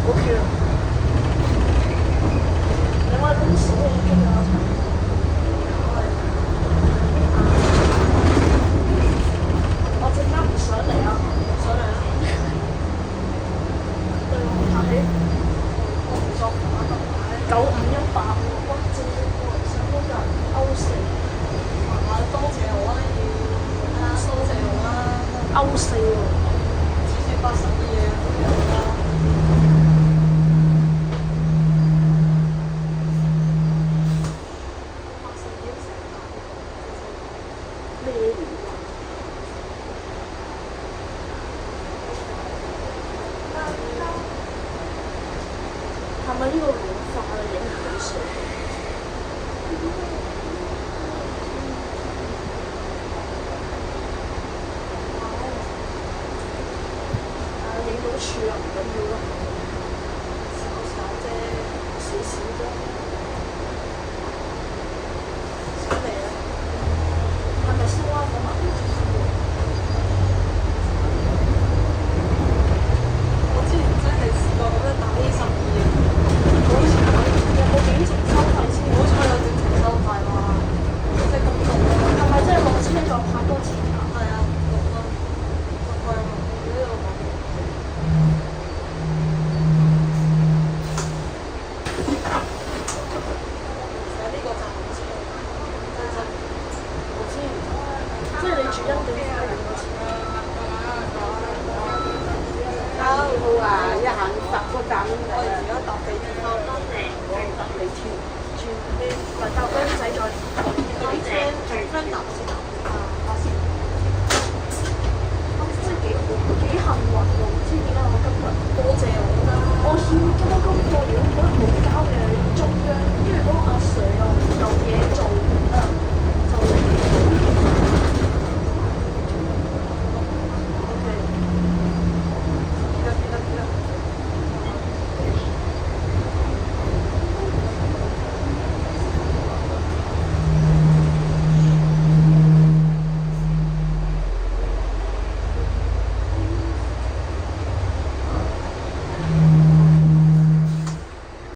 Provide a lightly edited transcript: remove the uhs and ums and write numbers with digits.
OK 啦。你可以跟手機傾下場。我陣間唔想嚟啊，唔想嚟啊。對我拍起，我唔作反啊，9518，哇！正上高就歐四，多謝我啦要，多謝我啦，歐四喎，至少82嘢都有啦。咩料啊？係咪呢個軟化嘅影響到水？影到柱又唔緊要咯，少少啫，少少啫。小嚟啦，係咪燒蛙粉啊？我之前真係試過咁樣打A12啊，好似有冇短程收費先？好彩有短程收費喎，即係咁多。係咪即係6000再拍多錢啊？係啊，6蚊，貴喎，呢度講。即係你住欣景花園嗰次。好啊，一行10個站。我而家搭地鐵，搭地鐵轉啲，唔係搭嗰啲仔再嗰啲 friend 搭先搭先。即係幾幸運喎！